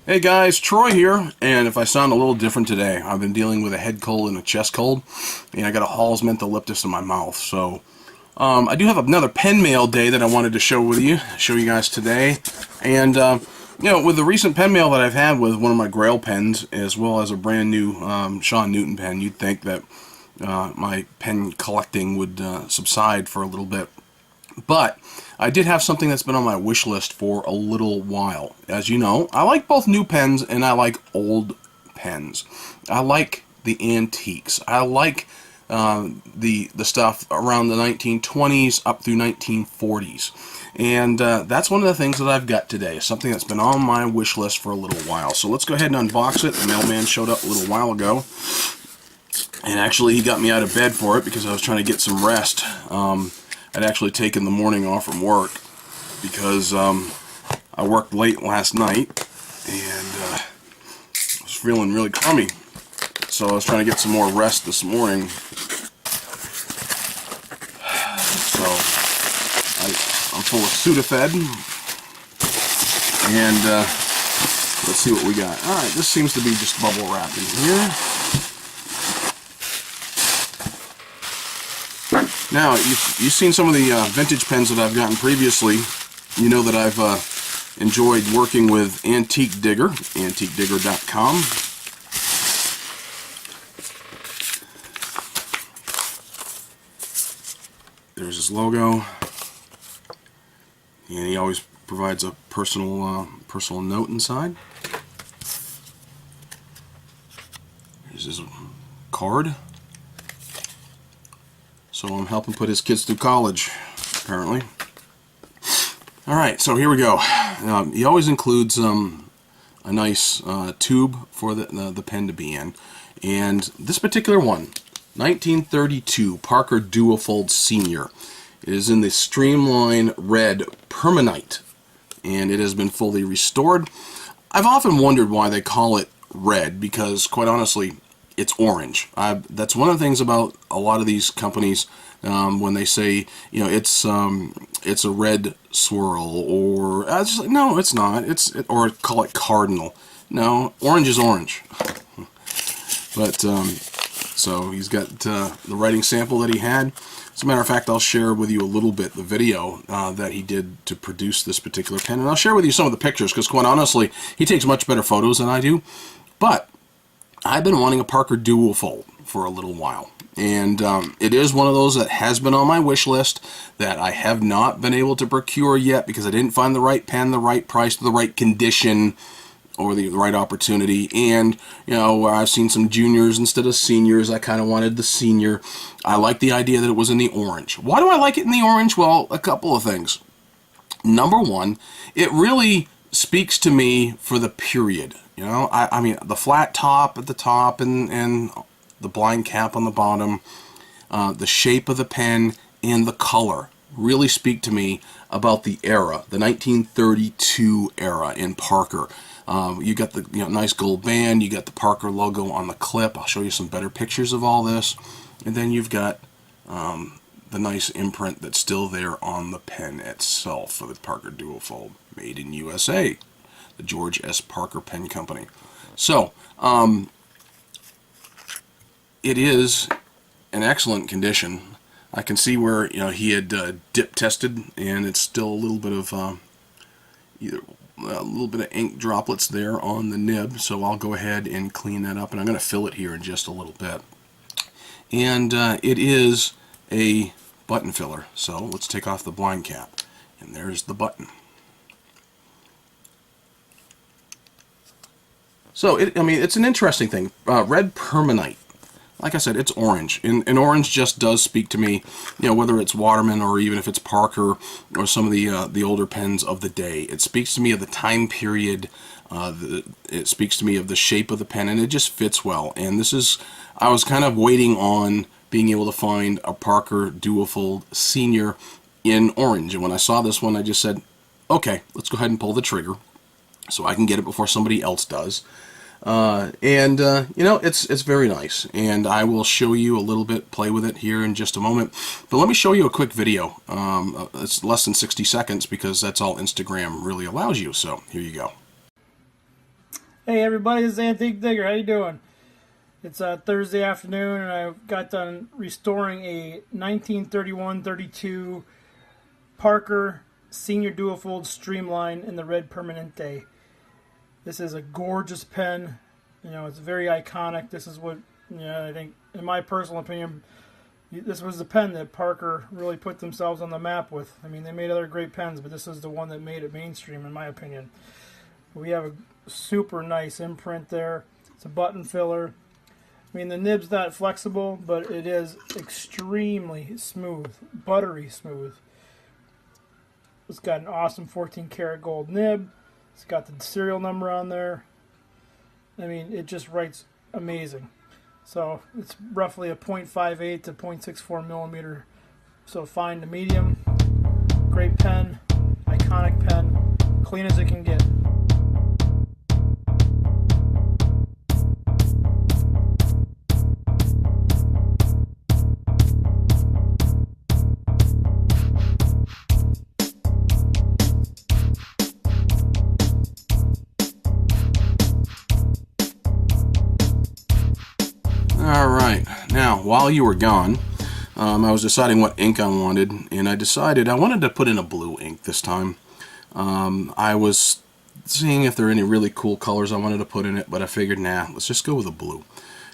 Hey guys, Troy here, and if I sound a little different today, I've been dealing with a head cold and a chest cold, and I got a Hall's mentholyptus in my mouth. So, I do have another pen mail day that I wanted to show you guys today. And, with the recent pen mail that I've had with one of my Grail pens, as well as a brand new Sean Newton pen, you'd think that my pen collecting would subside for a little bit. But I did have something that's been on my wish list for a little while. As you know, I like both new pens and I like old pens. I like the antiques. I like the stuff around the 1920s up through 1940s. And that's one of the things that I've got today. Something that's been on my wish list for a little while. So let's go ahead and unbox it. The mailman showed up a little while ago. And actually he got me out of bed for it because I was trying to get some rest. I'd actually taken the morning off from work because I worked late last night and I was feeling really crummy. So I was trying to get some more rest this morning. So I'm full of Sudafed, and let's see what we got. Alright, this seems to be just bubble wrap in here. Now, you've seen some of the vintage pens that I've gotten previously. You know that I've enjoyed working with Antique Digger, antiquedigger.com. There's his logo, and he always provides a personal note inside. Here's his card. So I'm helping put his kids through college, apparently. Alright, so here we go. He always includes a nice tube for the pen to be in. And this particular one, 1932 Parker Duofold Senior. It is in the Streamline Red Permanite, and it has been fully restored. I've often wondered why they call it red, because quite honestly, it's orange. That's one of the things about a lot of these companies when they say, it's a red swirl, or no, it's not. Or call it cardinal. No, orange is orange. But so he's got the writing sample that he had. As a matter of fact, I'll share with you a little bit the video that he did to produce this particular pen, and I'll share with you some of the pictures because, quite honestly, he takes much better photos than I do. But I've been wanting a Parker Duofold for a little while, and it is one of those that has been on my wish list that I have not been able to procure yet because I didn't find the right pen, the right price, the right condition, or the right opportunity. And where I've seen some juniors instead of seniors, I kind of wanted the senior. I like the idea that it was in the orange. Why do I like it in the orange? Well, a couple of things. Number one, it really speaks to me for the period. I mean, the flat top at the top and the blind cap on the bottom, the shape of the pen and the color really speak to me about the era, the 1932 era in Parker. You got the nice gold band, you got the Parker logo on the clip. I'll show you some better pictures of all this. And then you've got the nice imprint that's still there on the pen itself for the Parker Duofold, made in USA. The George S. Parker Pen Company. So, it is in excellent condition. I can see where he had dip tested, and it's still a little bit of either a little bit of ink droplets there on the nib. So I'll go ahead and clean that up, and I'm going to fill it here in just a little bit. And it is a button filler. So let's take off the blind cap, and there's the button. So, it's an interesting thing. Red Permanite. Like I said, it's orange. And orange just does speak to me, whether it's Waterman or even if it's Parker or some of the older pens of the day. It speaks to me of the time period. It speaks to me of the shape of the pen, and it just fits well. And I was kind of waiting on being able to find a Parker Duofold Senior in orange. And when I saw this one, I just said, okay, let's go ahead and pull the trigger so I can get it before somebody else does. It's very nice, and I will show you a little bit, play with it here in just a moment. But let me show you a quick video. It's less than 60 seconds because that's all Instagram really allows you. So here you go. Hey everybody, this is Antique Digger. How you doing? It's Thursday afternoon, and I got done restoring a 1931-32 Parker Senior Duofold Streamline in the red Permanente. This is a gorgeous pen. You know, it's very iconic. This is what, I think, in my personal opinion, this was the pen that Parker really put themselves on the map with. I mean, they made other great pens, but this is the one that made it mainstream, in my opinion. We have a super nice imprint there. It's a button filler. I mean, the nib's not flexible, but it is extremely smooth, buttery smooth. It's got an awesome 14 karat gold nib. It's got the serial number on there. I mean, it just writes amazing. So it's roughly a 0.58 to 0.64 millimeter. So fine to medium. Great pen, iconic pen, clean as it can get. Alright, now while you were gone, I was deciding what ink I wanted, and I decided I wanted to put in a blue ink this time. I was seeing if there are any really cool colors I wanted to put in it, but I figured, nah, let's just go with a blue.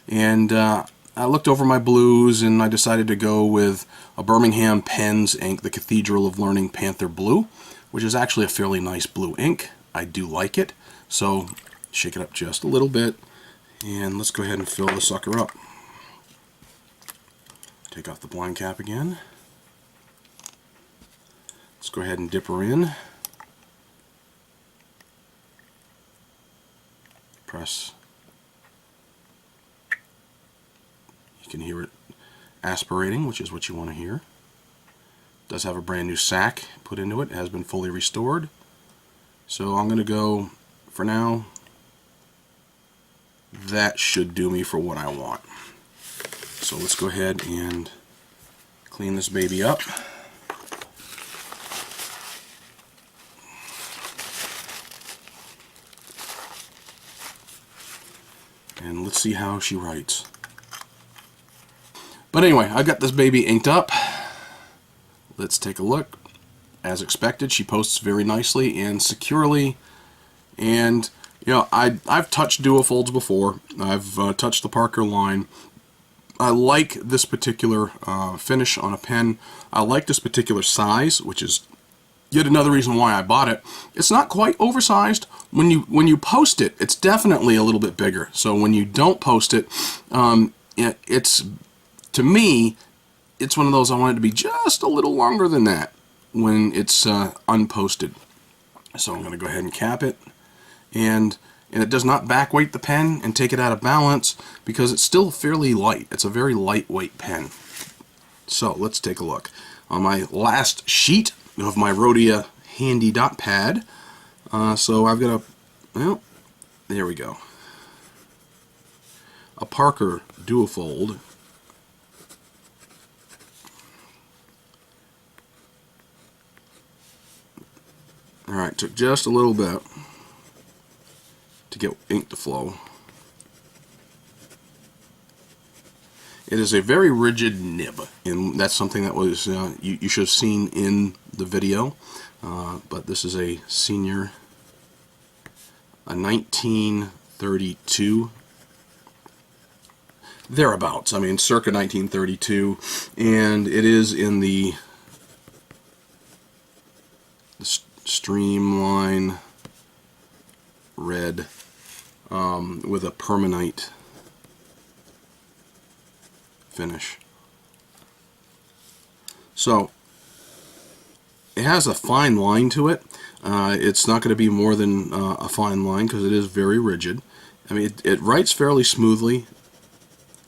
And I looked over my blues, and I decided to go with a Birmingham Pens ink, the Cathedral of Learning Panther Blue, which is actually a fairly nice blue ink. I do like it, so shake it up just a little bit. And let's go ahead and fill the sucker up. Take off the blind cap again. Let's go ahead and dip her in. Press. You can hear it aspirating, which is what you want to hear. It does have a brand new sack put into it. It has been fully restored. So I'm going to go, for now, that should do me for what I want. So let's go ahead and clean this baby up. And let's see how she writes. But anyway, I got this baby inked up. Let's take a look. As expected, she posts very nicely and securely. And you know, I've touched Duofolds before. I've touched the Parker line. I like this particular finish on a pen. I like this particular size, which is yet another reason why I bought it. It's not quite oversized. When you post it, it's definitely a little bit bigger. So when you don't post it, it's, to me, it's one of those I want it to be just a little longer than that when it's unposted. So I'm going to go ahead and cap it. And it does not backweight the pen and take it out of balance because it's still fairly light. It's a very lightweight pen. So let's take a look. On my last sheet of my Rhodia Handy Dot Pad, so I've got well, there we go. A Parker Duofold. Alright, took just a little bit to get ink to flow. It is a very rigid nib, and that's something that was you should have seen in the video. But this is a Senior, a 1932, thereabouts. I mean, circa 1932, and it is in the Streamline red with a permanite finish. So it has a fine line to it. It's not going to be more than a fine line because it is very rigid. I mean, it writes fairly smoothly.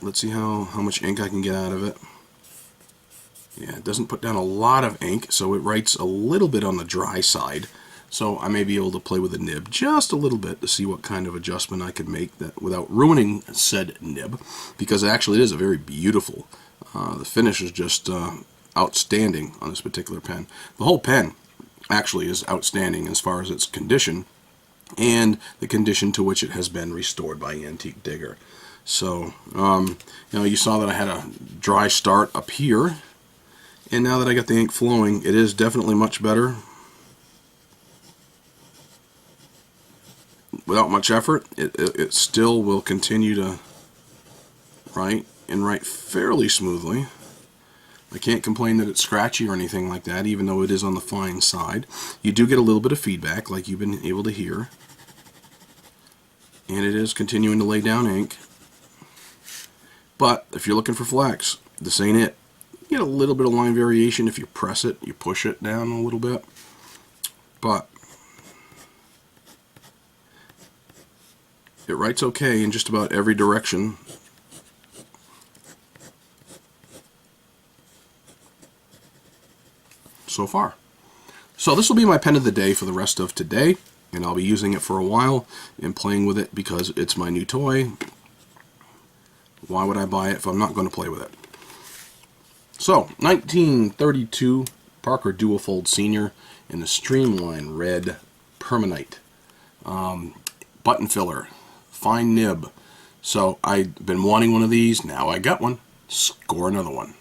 Let's see how much ink I can get out of it. Yeah, it doesn't put down a lot of ink, so it writes a little bit on the dry side. So I may be able to play with the nib just a little bit to see what kind of adjustment I could make that without ruining said nib, because actually it is a very beautiful. The finish is just outstanding on this particular pen. The whole pen actually is outstanding as far as its condition. and the condition to which it has been restored by Antique Digger. So, you saw that I had a dry start up here, and now that I got the ink flowing, it is definitely much better. Without much effort, it still will continue to write fairly smoothly. I can't complain that it's scratchy or anything like that, even though it is on the fine side. You do get a little bit of feedback, like you've been able to hear. And it is continuing to lay down ink. But if you're looking for flex, this ain't it. You get a little bit of line variation if you press it, you push it down a little bit. But it writes okay in just about every direction. So far. So this will be my pen of the day for the rest of today, and I'll be using it for a while and playing with it because it's my new toy. Why would I buy it if I'm not going to play with it? So, 1932 Parker Duofold Senior in the Streamline Red Permanite. Button filler. Fine nib. So, I've been wanting one of these. Now I got one. Score another one.